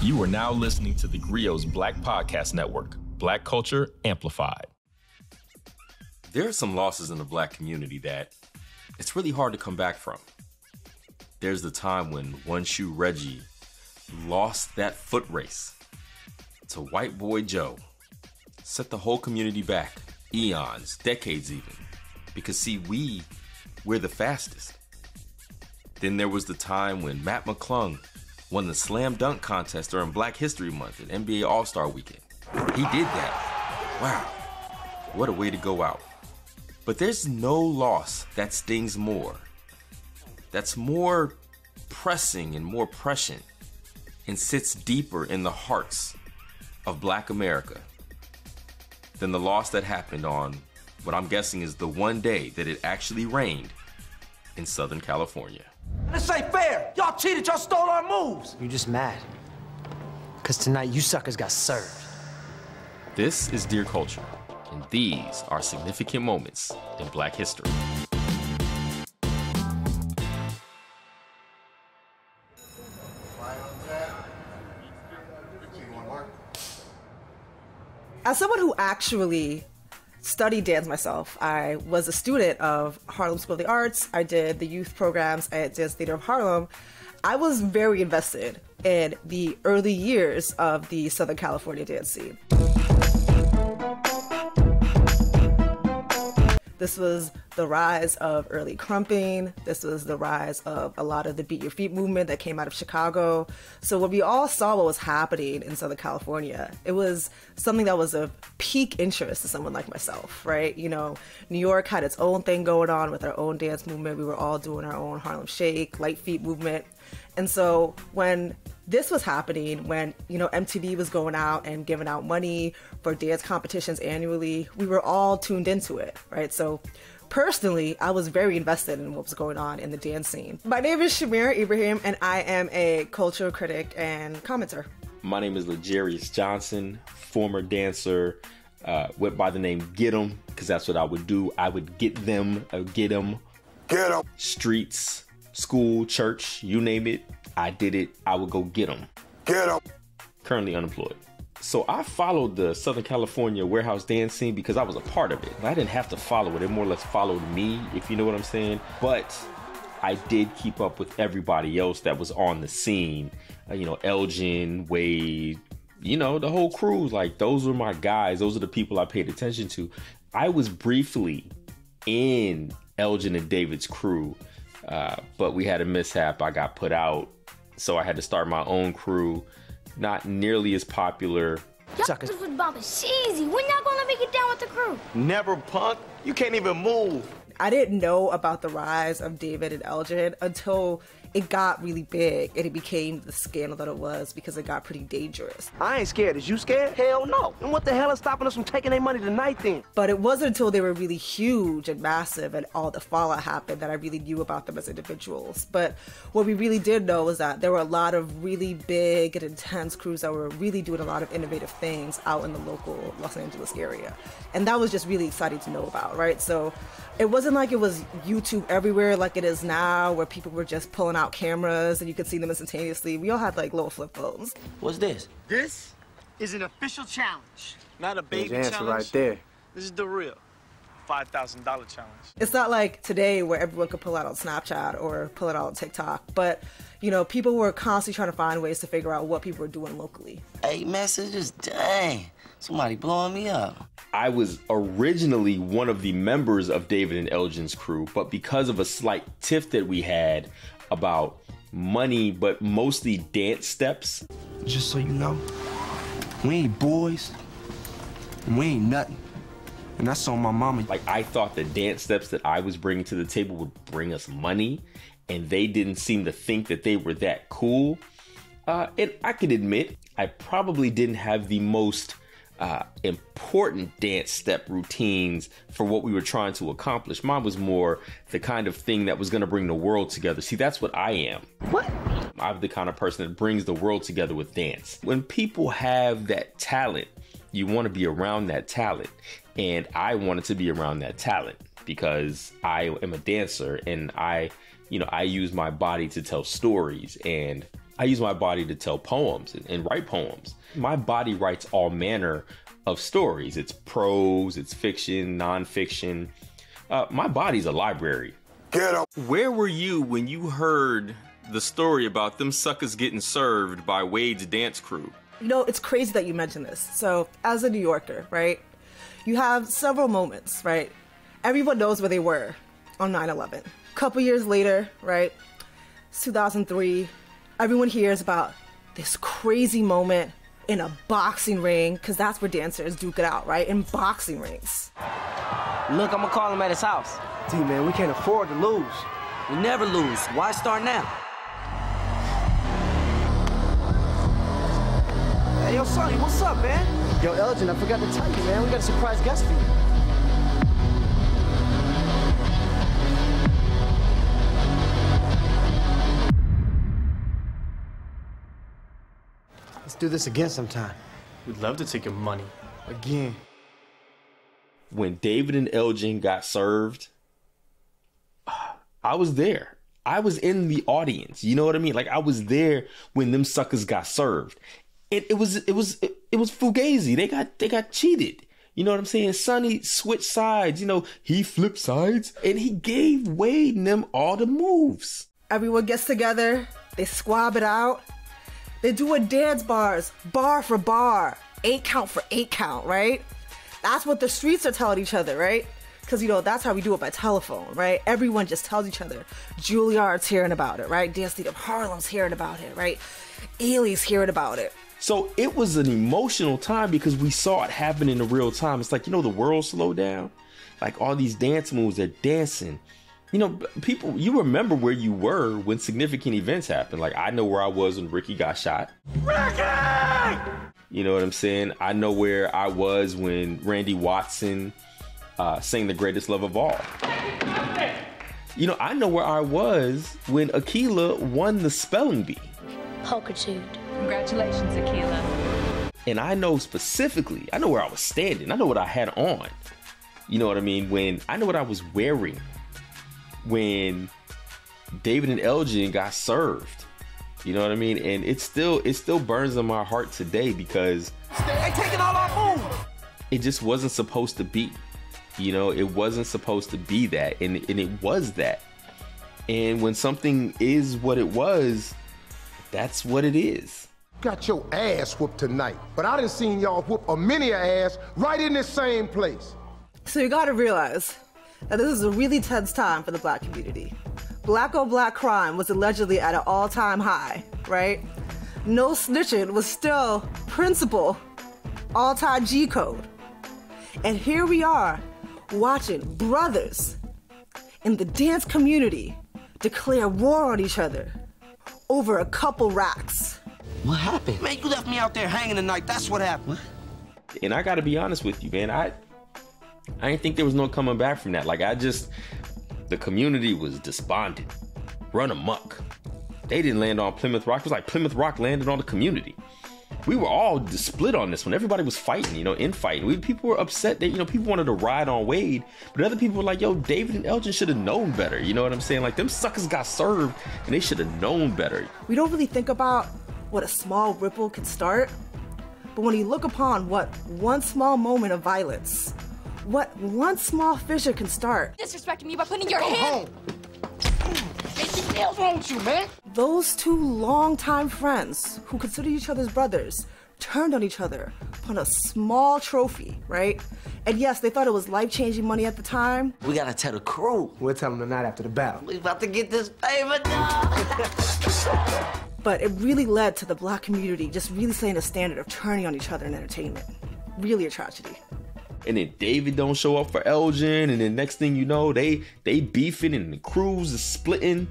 You are now listening to theGrio's Black Podcast Network, Black Culture Amplified. There are some losses in the Black community that it's really hard to come back from. There's the time when One Shoe Reggie lost that foot race to White Boy Joe. Set the whole community back, eons, decades even. Because see, we're the fastest. Then there was the time when Matt McClung won the slam dunk contest during Black History Month at NBA All-Star Weekend. He did that. Wow, what a way to go out. But there's no loss that stings more, that's more pressing and more prescient and sits deeper in the hearts of Black America than the loss that happened on what I'm guessing is the one day that it actually rained in Southern California. This ain't fair. Y'all cheated. Y'all stole our moves. You're just mad. Because tonight you suckers got served. This is Dear Culture, and these are significant moments in Black history. As someone who actually studied dance myself, I was a student of Harlem School of the Arts. I did the youth programs at Dance Theater of Harlem. I was very invested in the early years of the Southern California dance scene. This was the rise of early crumping. This was the rise of a lot of the Beat Your Feet movement that came out of Chicago. So when we all saw what was happening in Southern California, it was something that was of peak interest to someone like myself, right? You know, New York had its own thing going on with our own dance movement. We were all doing our own Harlem Shake, Light Feet movement. And so when this was happening, when, you know, MTV was going out and giving out money for dance competitions annually, we were all tuned into it, right? So personally, I was very invested in what was going on in the dance scene. My name is Shamira Ibrahim, and I am a cultural critic and commenter. My name is Legarius Johnson, former dancer, went by the name Get 'em, because that's what I would do. I would get them, get 'em. Get 'em. Streets, school, church, you name it. I did it. I would go get them. Get 'em. Currently unemployed. So I followed the Southern California warehouse dance scene because I was a part of it. I didn't have to follow it. It more or less followed me, if you know what I'm saying. But I did keep up with everybody else that was on the scene. You know, Elgin, Wade, you know, the whole crew. Like, those were my guys. Those are the people I paid attention to. I was briefly in Elgin and David's crew, but we had a mishap. I got put out. So I had to start my own crew. Not nearly as popular. Y'all was bumping cheesy. When y'all gonna make it down with the crew? Never, punk. You can't even move. I didn't know about the rise of David and Elgin until it got really big and it became the scandal that it was because it got pretty dangerous. I ain't scared. Is you scared? Hell no. And what the hell is stopping us from taking their money tonight then? But it wasn't until they were really huge and massive and all the fallout happened that I really knew about them as individuals. But what we really did know was that there were a lot of really big and intense crews that were really doing a lot of innovative things out in the local Los Angeles area. And that was just really exciting to know about, right? So it wasn't like it was YouTube everywhere like it is now, where people were just pulling out cameras and you could see them instantaneously. We all had like little flip phones. What's this? This is an official challenge, not a baby There's the challenge. answer right there. This is the real $5,000 challenge. It's not like today where everyone could pull out on Snapchat or pull it out on TikTok, but you know, people were constantly trying to find ways to figure out what people were doing locally. 8 messages? Dang. Somebody blowing me up. I was originally one of the members of David and Elgin's crew, but because of a slight tiff that we had about money, but mostly dance steps. Just so you know, we ain't boys, and we ain't nothing. And that's on my mama. Like, I thought the dance steps that I was bringing to the table would bring us money, and they didn't seem to think that they were that cool. And I could admit, I probably didn't have the most important dance step routines for what we were trying to accomplish. Mine was more the kind of thing that was going to bring the world together. See, that's what I am. What? I'm the kind of person that brings the world together with dance. When people have that talent, you want to be around that talent. And I wanted to be around that talent because I am a dancer and I use my body to tell stories. And I use my body to tell poems and write poems. My body writes all manner of stories. It's prose, it's fiction, nonfiction. My body's a library. Get up. Where were you when you heard the story about them suckers getting served by Wade's dance crew? You know, it's crazy that you mentioned this. So, as a New Yorker, right, you have several moments, right? Everyone knows where they were on 9/11. A couple years later, right, it's 2003, everyone hears about this crazy moment in a boxing ring, because that's where dancers duke it out, right? In boxing rings. Look, I'm gonna call him at his house. D, man, we can't afford to lose. We never lose. Why start now? Hey, yo, Sonny, what's up, man? Yo, Elgin, I forgot to tell you, man. We got a surprise guest for you. Let's do this again sometime. We'd love to take your money. Again. When David and Elgin got served, I was there. I was in the audience. You know what I mean? Like, I was there when them suckers got served. It was fugazi. They got cheated. You know what I'm saying? Sonny switched sides. You know, he flipped sides and he gave Wade and them all the moves. Everyone gets together, they squab it out. They do a dance bars, bar for bar, 8 count for 8 count, right? That's what the streets are telling each other, right? Because, you know, that's how we do it by telephone, right? Everyone just tells each other. Juilliard's hearing about it, right? Dance Theater of Harlem's hearing about it, right? Ailey's hearing about it. So it was an emotional time because we saw it happen in real time. It's like, you know, the world slowed down. Like all these dance moves, they're dancing. You know, people, you remember where you were when significant events happened. Like, I know where I was when Ricky got shot. Ricky! You know what I'm saying? I know where I was when Randy Watson sang The Greatest Love of All. You know, I know where I was when Akilah won the spelling bee. Pulchritude. Congratulations, Akilah. And I know specifically, I know where I was standing. I know what I had on. You know what I mean? I know what I was wearing when David and Elgin got served. You know what I mean? And it still burns in my heart today because They taking all our food. it just wasn't supposed to be. You know, it wasn't supposed to be that. And it was that. And when something is what it was, that's what it is. Got your ass whooped tonight, but I done seen y'all whoop a many ass right in this same place. So you gotta realize that this is a really tense time for the Black community. Black on black crime was allegedly at an all-time high, right? No snitching was still principal, all-time G code. And here we are watching brothers in the dance community declare war on each other over a couple racks. What happened? Man, you left me out there hanging tonight. That's what happened. And I gotta be honest with you, man. I didn't think there was no coming back from that. Like, the community was despondent, run amok. They didn't land on Plymouth Rock. It was like Plymouth Rock landed on the community. We were all split on this one. Everybody was fighting, you know, infighting. People were upset that, you know, people wanted to ride on Wade, but other people were like, yo, David and Elgin should have known better. You know what I'm saying? Like, them suckers got served and they should have known better. We don't really think about what a small ripple can start, but when you look upon what one small moment of violence, what one small fissure can start. Disrespecting me by putting your Go hand. home. What the hell's wrong with you, man? Those two longtime friends who considered each other's brothers turned on each other upon a small trophy, right? And yes, they thought it was life-changing money at the time. We gotta tell the crew. We'll tell them the night after the battle. We about to get this paper done. But it really led to the Black community just really setting a standard of turning on each other in entertainment. Really a tragedy. And then David don't show up for Elgin, and then next thing you know, they beefing and the crews is splitting.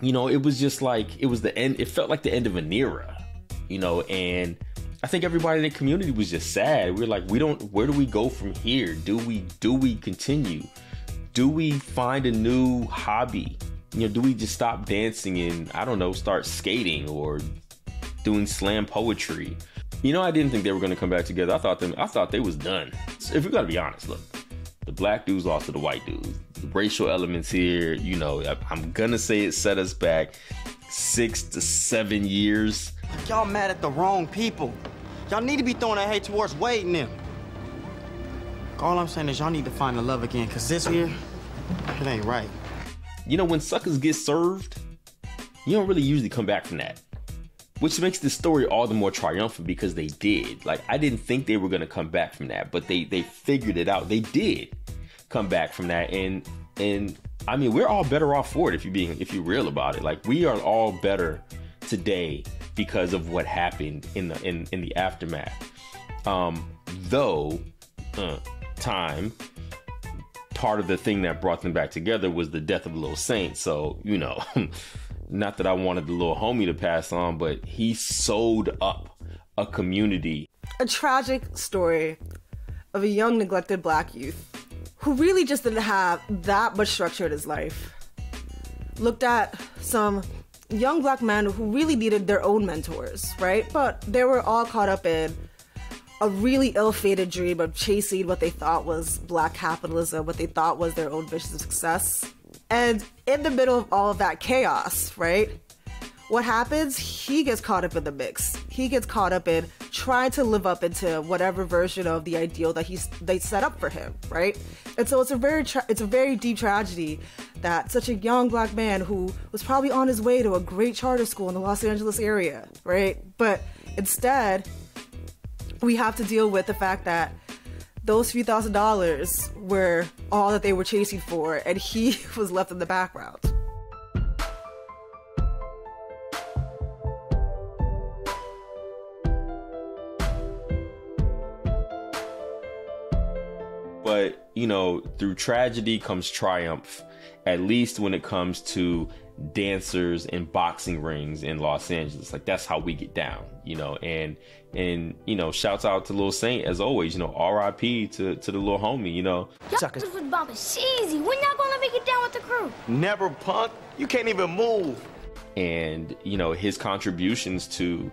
You know, it was just like, it was the end. It felt like the end of an era, you know, and I think everybody in the community was just sad. We were like, where do we go from here? Do we continue? Do we find a new hobby? You know, do we just stop dancing and, I don't know, start skating or doing slam poetry? You know, I didn't think they were going to come back together. I thought they was done. So if we got to be honest, look, the black dudes lost to the white dudes. The racial elements here, you know, I'm going to say it set us back. 6 to 7 years. Y'all mad at the wrong people. Y'all need to be throwing that hate towards Wade and them. All I'm saying is y'all need to find the love again, because this here, it ain't right. You know, when suckers get served, you don't really usually come back from that. Which makes the story all the more triumphant because they did. Like, I didn't think they were going to come back from that, but they figured it out. They did come back from that. And I mean, we're all better off for it if you're real about it. Like, we are all better today because of what happened in the aftermath. Time, part of the thing that brought them back together was the death of Lil Saint. So, you know, not that I wanted the little homie to pass on, but he sewed up a community. A tragic story of a young, neglected black youth who really just didn't have that much structure in his life. Looked at some young black men who really needed their own mentors, right? But they were all caught up in a really ill-fated dream of chasing what they thought was black capitalism, what they thought was their own vision of success. And in the middle of all of that chaos, right, what happens? He gets caught up in the mix. He gets caught up in trying to live up into whatever version of the ideal that they set up for him, right? And so it's a very deep tragedy that such a young black man who was probably on his way to a great charter school in the Los Angeles area, right? But instead, we have to deal with the fact that those few $1,000s were all that they were chasing for, and he was left in the background. But, you know, through tragedy comes triumph, at least when it comes to dancers in boxing rings in Los Angeles. Like, that's how we get down, you know, and you know, shouts out to Lil Saint as always, you know, R.I.P. to the little homie, you know. Y'all was bumping cheesy. When y'all gonna make it down with the crew? Never, punk. You can't even move. And, you know, his contributions to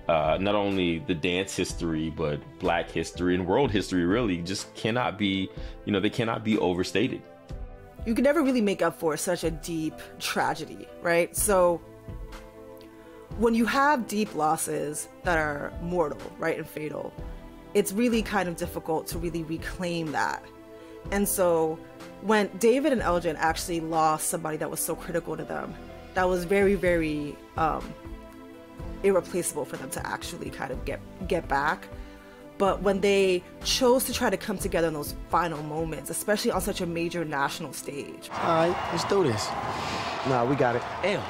not only the dance history, but black history and world history really just cannot be, you know, they cannot be overstated. You can never really make up for such a deep tragedy, right? So when you have deep losses that are mortal, right, and fatal, it's really kind of difficult to really reclaim that. And so when David and Elgin actually lost somebody that was so critical to them, that was very, very irreplaceable for them to actually kind of get back. But when they chose to try to come together in those final moments, especially on such a major national stage. All right, let's do this. Nah, we got it. El,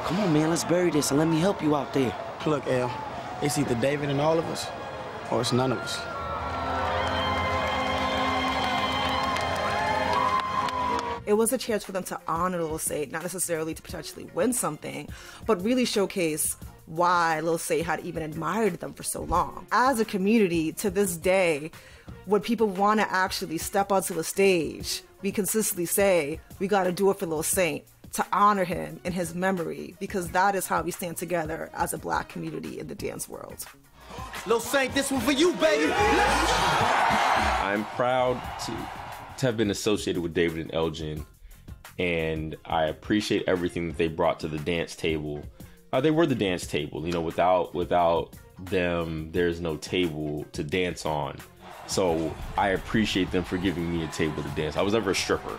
come on, man, let's bury this and let me help you out there. Look, El, it's either David and all of us, or it's none of us. It was a chance for them to honor Lil Saint, not necessarily to potentially win something, but really showcase why Lil Saint had even admired them for so long. As a community, to this day, when people want to actually step onto a stage, we consistently say, we got to do it for Lil Saint, to honor him in his memory, because that is how we stand together as a black community in the dance world. Lil Saint, this one for you, baby! I'm proud to have been associated with David and Elgin, and I appreciate everything that they brought to the dance table. They were the dance table, you know, without them, there's no table to dance on. So I appreciate them for giving me a table to dance. I was never a stripper,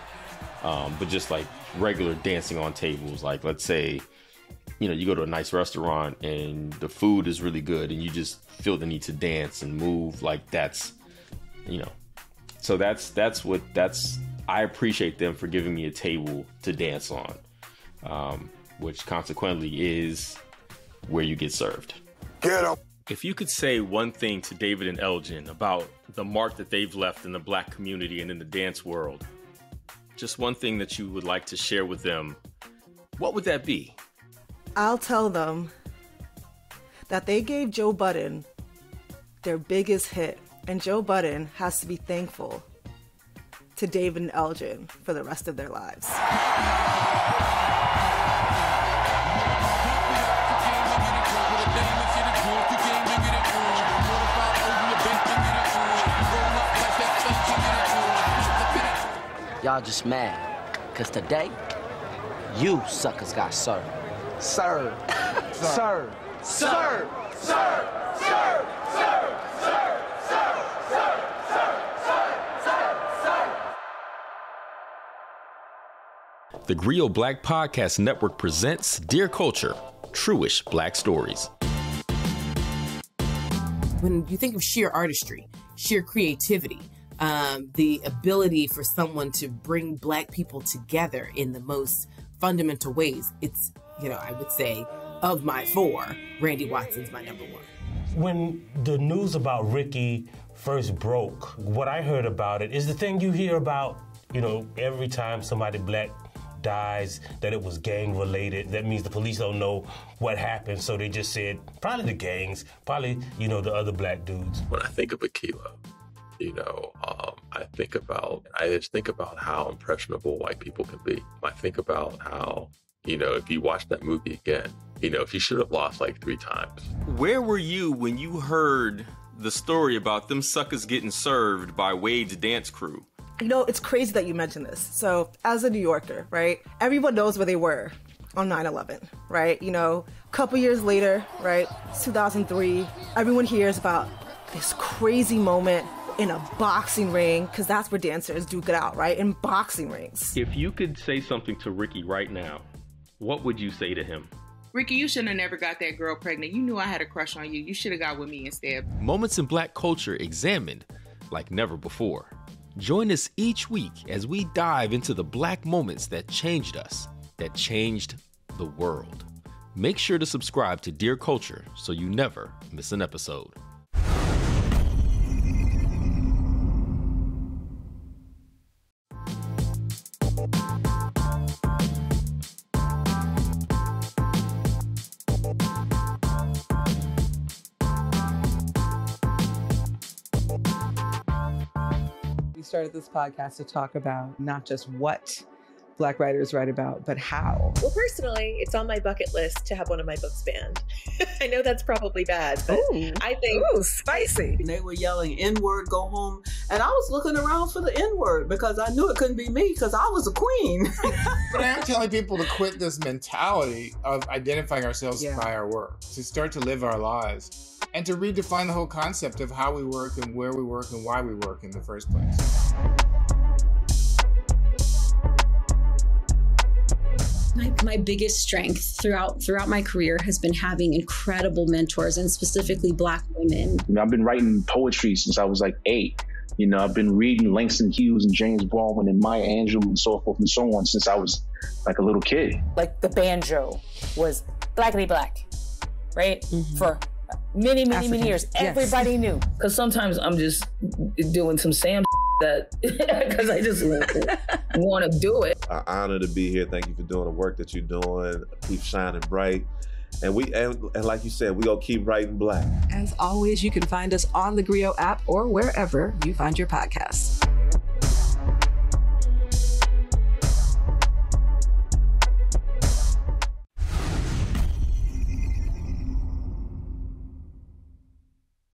but just like regular dancing on tables. Like, let's say, you know, you go to a nice restaurant and the food is really good and you just feel the need to dance and move. Like, that's, you know, so I appreciate them for giving me a table to dance on. Which consequently is where you get served. Get up. If you could say one thing to David and Elgin about the mark that they've left in the black community and in the dance world, just one thing that you would like to share with them, what would that be? I'll tell them that they gave Joe Budden their biggest hit, and Joe Budden has to be thankful to David and Elgin for the rest of their lives. Y'all just mad, because today, you suckers got served. Sir. Sir. Sir. Sir! Sir! Sir! Sir! The theGrio Black Podcast Network presents Dear Culture, Tru'ish Black Stories. When you think of sheer artistry, sheer creativity, the ability for someone to bring Black people together in the most fundamental ways, it's, I would say, of my four, Randy Watson's my number one. When the news about Ricky first broke, what I heard about it is the thing you hear about, every time somebody Black dies, that it was gang related. That means the police don't know what happened, so they just said probably the gangs, probably the other Black dudes. When I think of Akilah, I just think about how impressionable white people can be. I think about how, if you watch that movie again, she should have lost like 3 times. Where were you when you heard the story about them suckers getting served by Wade's dance crew? It's crazy that you mentioned this. So as a New Yorker, right, everyone knows where they were on 9/11, right? A couple years later, right, 2003, everyone hears about this crazy moment in a boxing ring, because that's where dancers duke it out, right, in boxing rings. If you could say something to Ricky right now, what would you say to him? Ricky, you shouldn't have never got that girl pregnant. You knew I had a crush on you. You should have got with me instead. Moments in Black culture examined like never before. Join us each week as we dive into the Black moments that changed us, that changed the world. Make sure to subscribe to Dear Culture so you never miss an episode. Started this podcast to talk about not just what Black writers write about, but how. Well, personally, it's on my bucket list to have one of my books banned. I know that's probably bad, but I think... Ooh, spicy. They were yelling N-word, go home. And I was looking around for the N-word because I knew it couldn't be me because I was a queen. But I'm telling people to quit this mentality of identifying ourselves by our work, to start to live our lives, and to redefine the whole concept of how we work and where we work and why we work in the first place. My biggest strength throughout my career has been having incredible mentors, and specifically Black women. I've been writing poetry since I was like 8. I've been reading Langston Hughes and James Baldwin and Maya Angelou and so forth and so on since I was like a little kid. Like the banjo was blackity black, right? For many years. Everybody knew. Because sometimes I'm just doing some Sam that because I just want to do it. An honor to be here. Thank you for doing the work that you're doing. Keep shining bright. And like you said, we gonna keep writing Black. As always, you can find us on the theGrio app or wherever you find your podcasts.